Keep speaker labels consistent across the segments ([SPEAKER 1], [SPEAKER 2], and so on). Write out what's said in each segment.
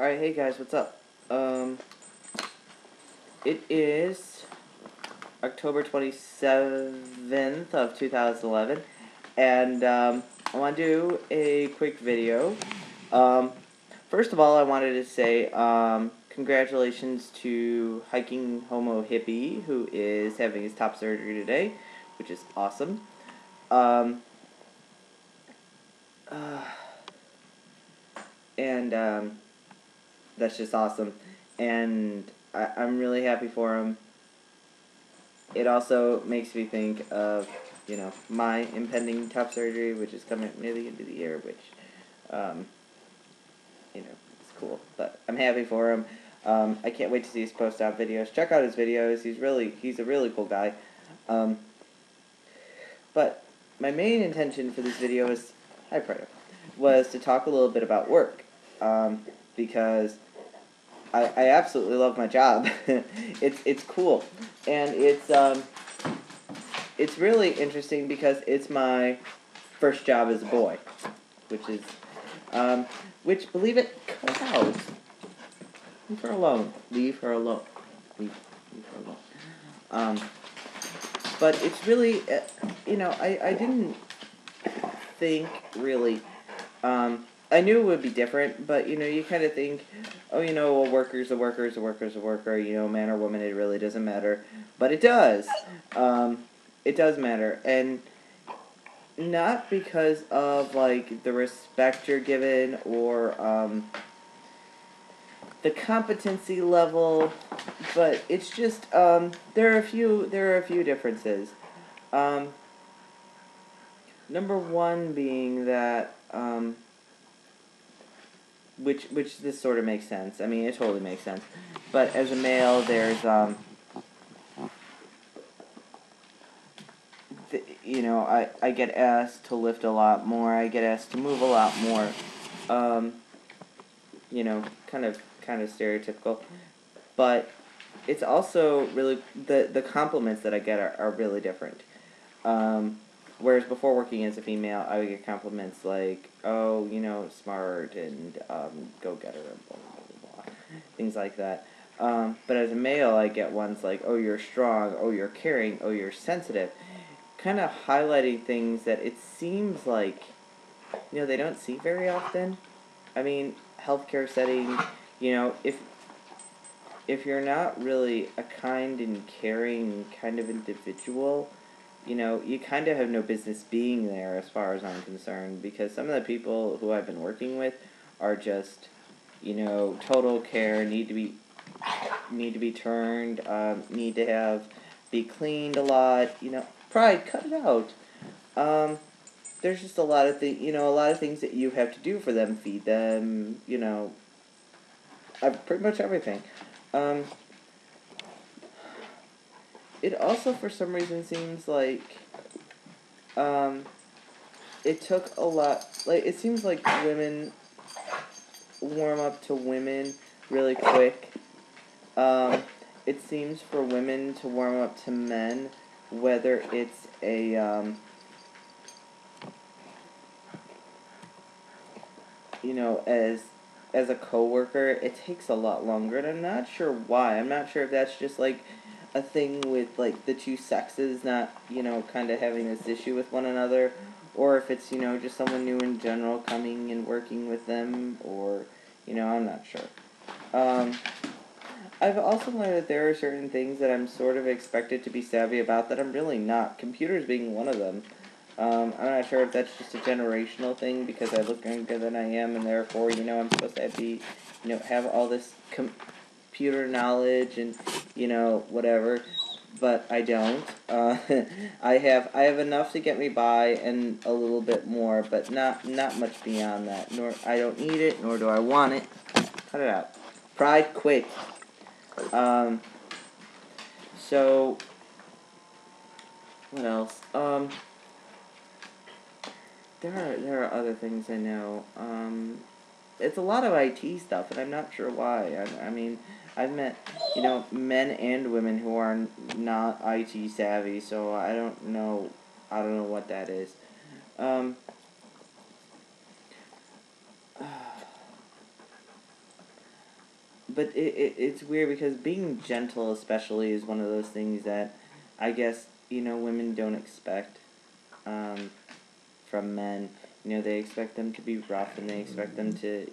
[SPEAKER 1] Alright, hey guys, what's up? It is October 27th of 2011, and I want to do a quick video. First of all, I wanted to say congratulations to Hikinnghomohippie, who is having his top surgery today, which is awesome. That's just awesome, and I'm really happy for him. It also makes me think of, my impending top surgery, which is coming near the end of the year, which, it's cool. But I'm happy for him. I can't wait to see his post-op videos. Check out his videos. He's a really cool guy. But my main intention for this video was to talk a little bit about work, because I absolutely love my job. It's cool, and it's really interesting because it's my first job as a boy, which believe it, cut out. Leave her alone. Leave her alone. Leave her alone. But it's really, I didn't think really. I knew it would be different, but, you kind of think, oh, a worker's a worker's a worker's a worker, man or woman, it really doesn't matter. But it does. It does matter. And not because of, the respect you're given or, the competency level, but it's just, there are a few differences. Number one being that, which this sort of makes sense. I mean, it totally makes sense. But as a male, there's, I get asked to lift a lot more. I get asked to move a lot more. Kind of stereotypical. But it's also really, the compliments that I get are really different. Whereas before working as a female, I would get compliments like, oh, smart and go-getter and blah, blah, blah, blah, things like that. But as a male, I get ones like, oh, you're strong, oh, you're caring, oh, you're sensitive. Kind of highlighting things that it seems like, they don't see very often. I mean, healthcare setting, if you're not really a kind and caring kind of individual, you kind of have no business being there as far as I'm concerned, because some of the people who I've been working with are just, total care, need to be turned, need to be cleaned a lot, Pride, cut it out. There's just a lot of things that you have to do for them, feed them, pretty much everything. It also, for some reason, seems like, it took a lot, it seems like women warm up to women really quick. It seems for women to warm up to men, whether it's as a coworker, it takes a lot longer, and I'm not sure why. I'm not sure if that's just, a thing with, the two sexes not, kind of having this issue with one another, or if it's, just someone new in general coming and working with them, or, I'm not sure. I've also learned that there are certain things that I'm sort of expected to be savvy about that I'm really not, computers being one of them. I'm not sure if that's just a generational thing, because I look younger than I am, and therefore, I'm supposed to have all this computer knowledge and, whatever, but I don't. I have enough to get me by and a little bit more, but not much beyond that. Nor I don't need it, nor do I want it. Cut it out. Pride, quit. So, what else? There are other things I know. It's a lot of IT stuff, and I'm not sure why. I mean, I've met, men and women who are not IT savvy, so I don't know what that is. but it's weird because being gentle especially is one of those things that I guess, women don't expect um, from men. They expect them to be rough and they expect them to,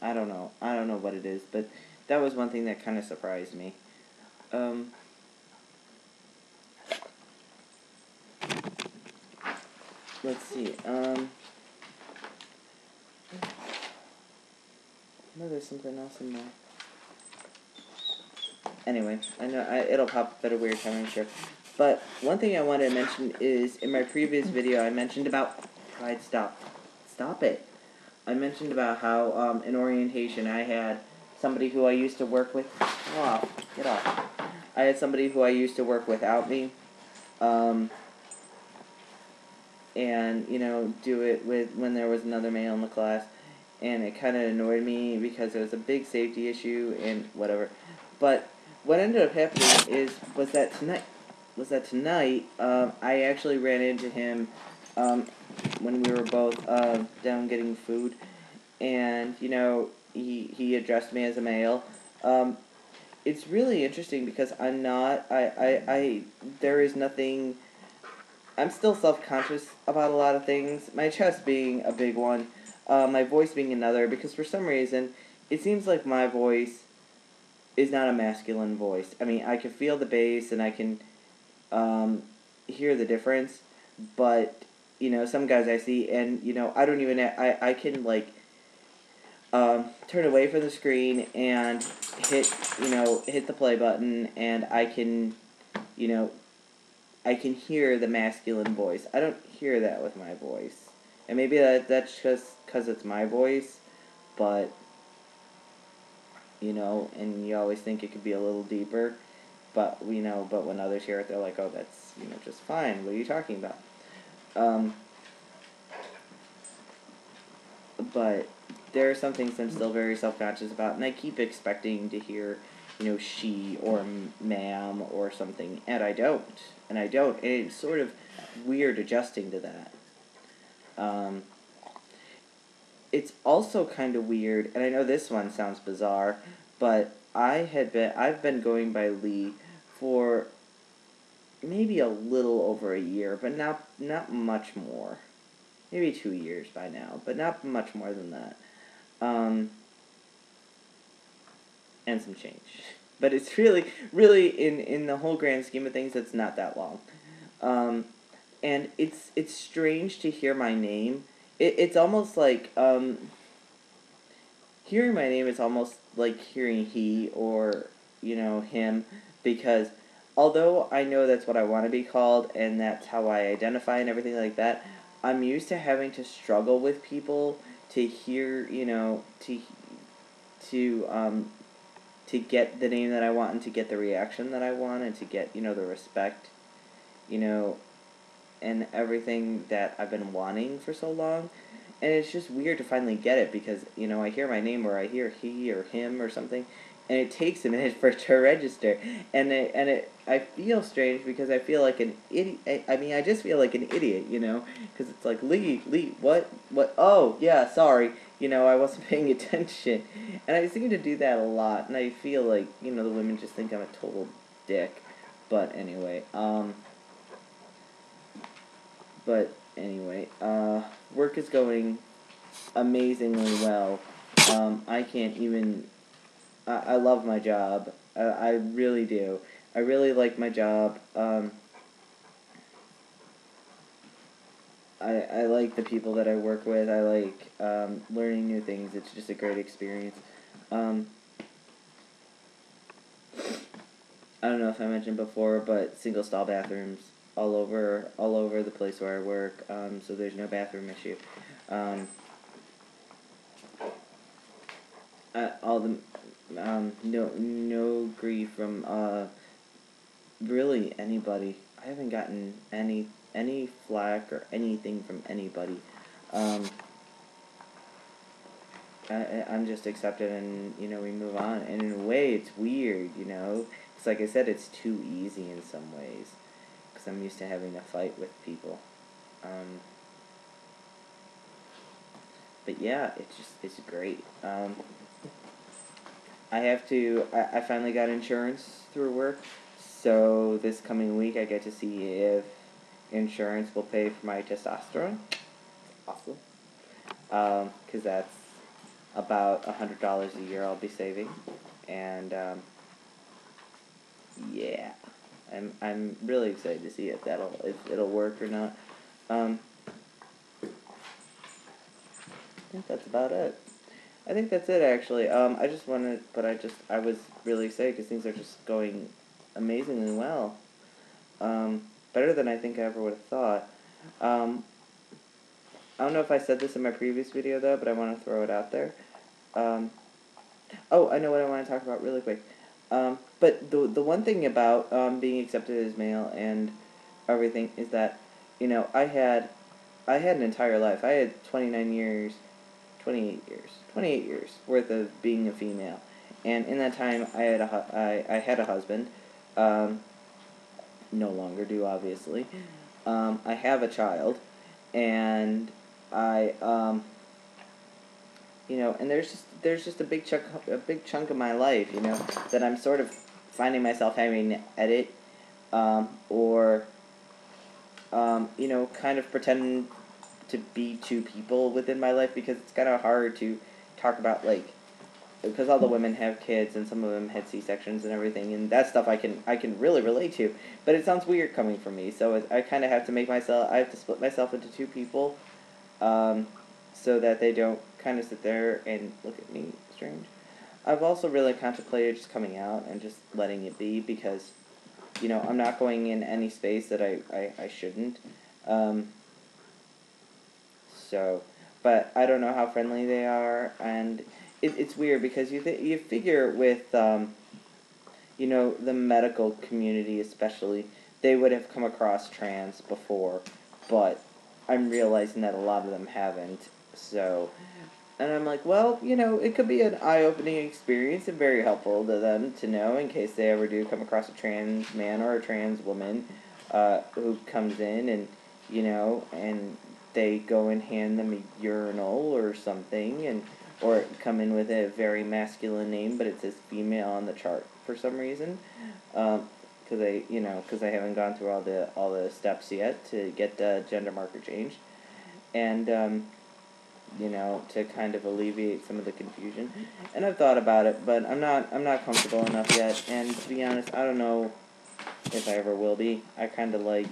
[SPEAKER 1] I don't know. I don't know what it is, but that was one thing that kind of surprised me. Um, let's see. No, there's something else in there. Anyway, I know it'll pop up at a weird time, I'm sure. But one thing I wanted to mention is in my previous video I mentioned about pride. Stop it. I mentioned about how in orientation I had somebody who I used to work with. Get off. I had somebody who I used to work without me, and do it with when there was another male in the class, and it kind of annoyed me because it was a big safety issue and whatever. But what ended up happening was that tonight I actually ran into him when we were both down getting food, and he addressed me as a male. It's really interesting because I'm not there is nothing. I'm still self-conscious about a lot of things. My chest being a big one, my voice being another, because for some reason it seems like my voice is not a masculine voice. I mean, I can feel the bass and I can hear the difference, but some guys I see, and I don't even I can like turn away from the screen and hit the play button, and I can hear the masculine voice. I don't hear that with my voice, and maybe that's just because it's my voice, but and you always think it could be a little deeper, but but when others hear it, they're like, oh, that's just fine. What are you talking about? But there are some things I'm still very self-conscious about, and I keep expecting to hear, she or ma'am or something, and I don't. And it's sort of weird adjusting to that. It's also kind of weird, and I know this one sounds bizarre, but I've been going by Lee for maybe a little over a year, but not much more. Maybe 2 years by now, but not much more than that. And some change. But it's really in the whole grand scheme of things, it's not that long. And it's strange to hear my name. It's almost like hearing my name is almost like hearing he or him, because although I know that's what I want to be called and that's how I identify and everything like that, I'm used to having to struggle with people to hear, to get the name that I want and to get the reaction that I want and to get, the respect, and everything that I've been wanting for so long. And it's just weird to finally get it because, I hear my name or I hear he or him or something, and it takes a minute for it to register. And I feel strange because I feel like an idiot. I mean, I just feel like an idiot, because it's like, Lee, what, oh, yeah, sorry, I wasn't paying attention. And I seem to do that a lot, and I feel like, the women just think I'm a total dick. But anyway, work is going amazingly well. I can't even. I love my job. I really do. I really like my job. I like the people that I work with. I like learning new things. It's just a great experience. I don't know if I mentioned before, but single stall bathrooms all over the place where I work. So there's no bathroom issue. All the no grief from really anybody. I haven't gotten any flack or anything from anybody. I'm just accepted, and we move on. And in a way, it's weird, because like I said, it's too easy in some ways, because I'm used to having to fight with people. But yeah, it's great. I finally got insurance through work, so this coming week I get to see if insurance will pay for my testosterone. Awesome. Because that's about $100 a year I'll be saving, and yeah, I'm really excited to see if it'll work or not. I think that's about it. I think that's it, actually. I was really excited because things are just going amazingly well. Better than I think I ever would have thought. I don't know if I said this in my previous video, though, but I want to throw it out there. Oh, I know what I want to talk about really quick. But the one thing about being accepted as male and everything is that, I had an entire life. I had 28 years worth of being a female, and in that time I had a husband. No longer do, obviously. I have a child, and and there's just a big chunk of my life, that I'm sort of finding myself having to edit, or kind of pretend to be two people within my life, because it's kind of hard to talk about, because all the women have kids and some of them had C-sections and everything, and that stuff I can really relate to, but it sounds weird coming from me, so I kind of have to split myself into two people, so that they don't kind of sit there and look at me strange. I've also really contemplated just coming out and just letting it be, because, I'm not going in any space that I shouldn't, but I don't know how friendly they are, and it's weird, because you figure with, the medical community especially, they would have come across trans before, but I'm realizing that a lot of them haven't, and I'm like, well, it could be an eye-opening experience and very helpful to them to know in case they ever do come across a trans man or a trans woman who comes in and, and they go and hand them a urinal or something, or come in with a very masculine name, but it says female on the chart for some reason, because I haven't gone through all the steps yet to get the gender marker changed, and to kind of alleviate some of the confusion. And I've thought about it, but I'm not comfortable enough yet. And to be honest, I don't know if I ever will be. I kind of like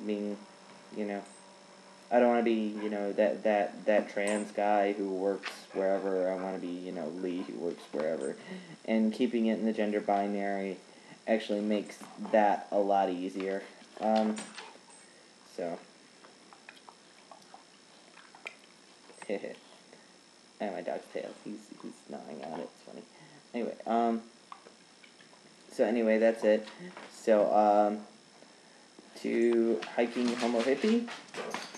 [SPEAKER 1] being, I don't want to be, that trans guy who works wherever. I want to be, Lee who works wherever. And keeping it in the gender binary actually makes that a lot easier. And my dog's tail. He's gnawing on it. It's funny. Anyway, so anyway, that's it. So, to Hikinnghomohippie,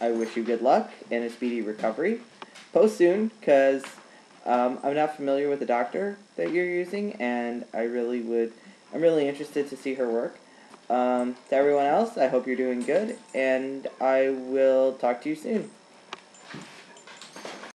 [SPEAKER 1] I wish you good luck and a speedy recovery. Post soon, because I'm not familiar with the doctor that you're using, and I'm really interested to see her work. To everyone else, I hope you're doing good, and I will talk to you soon.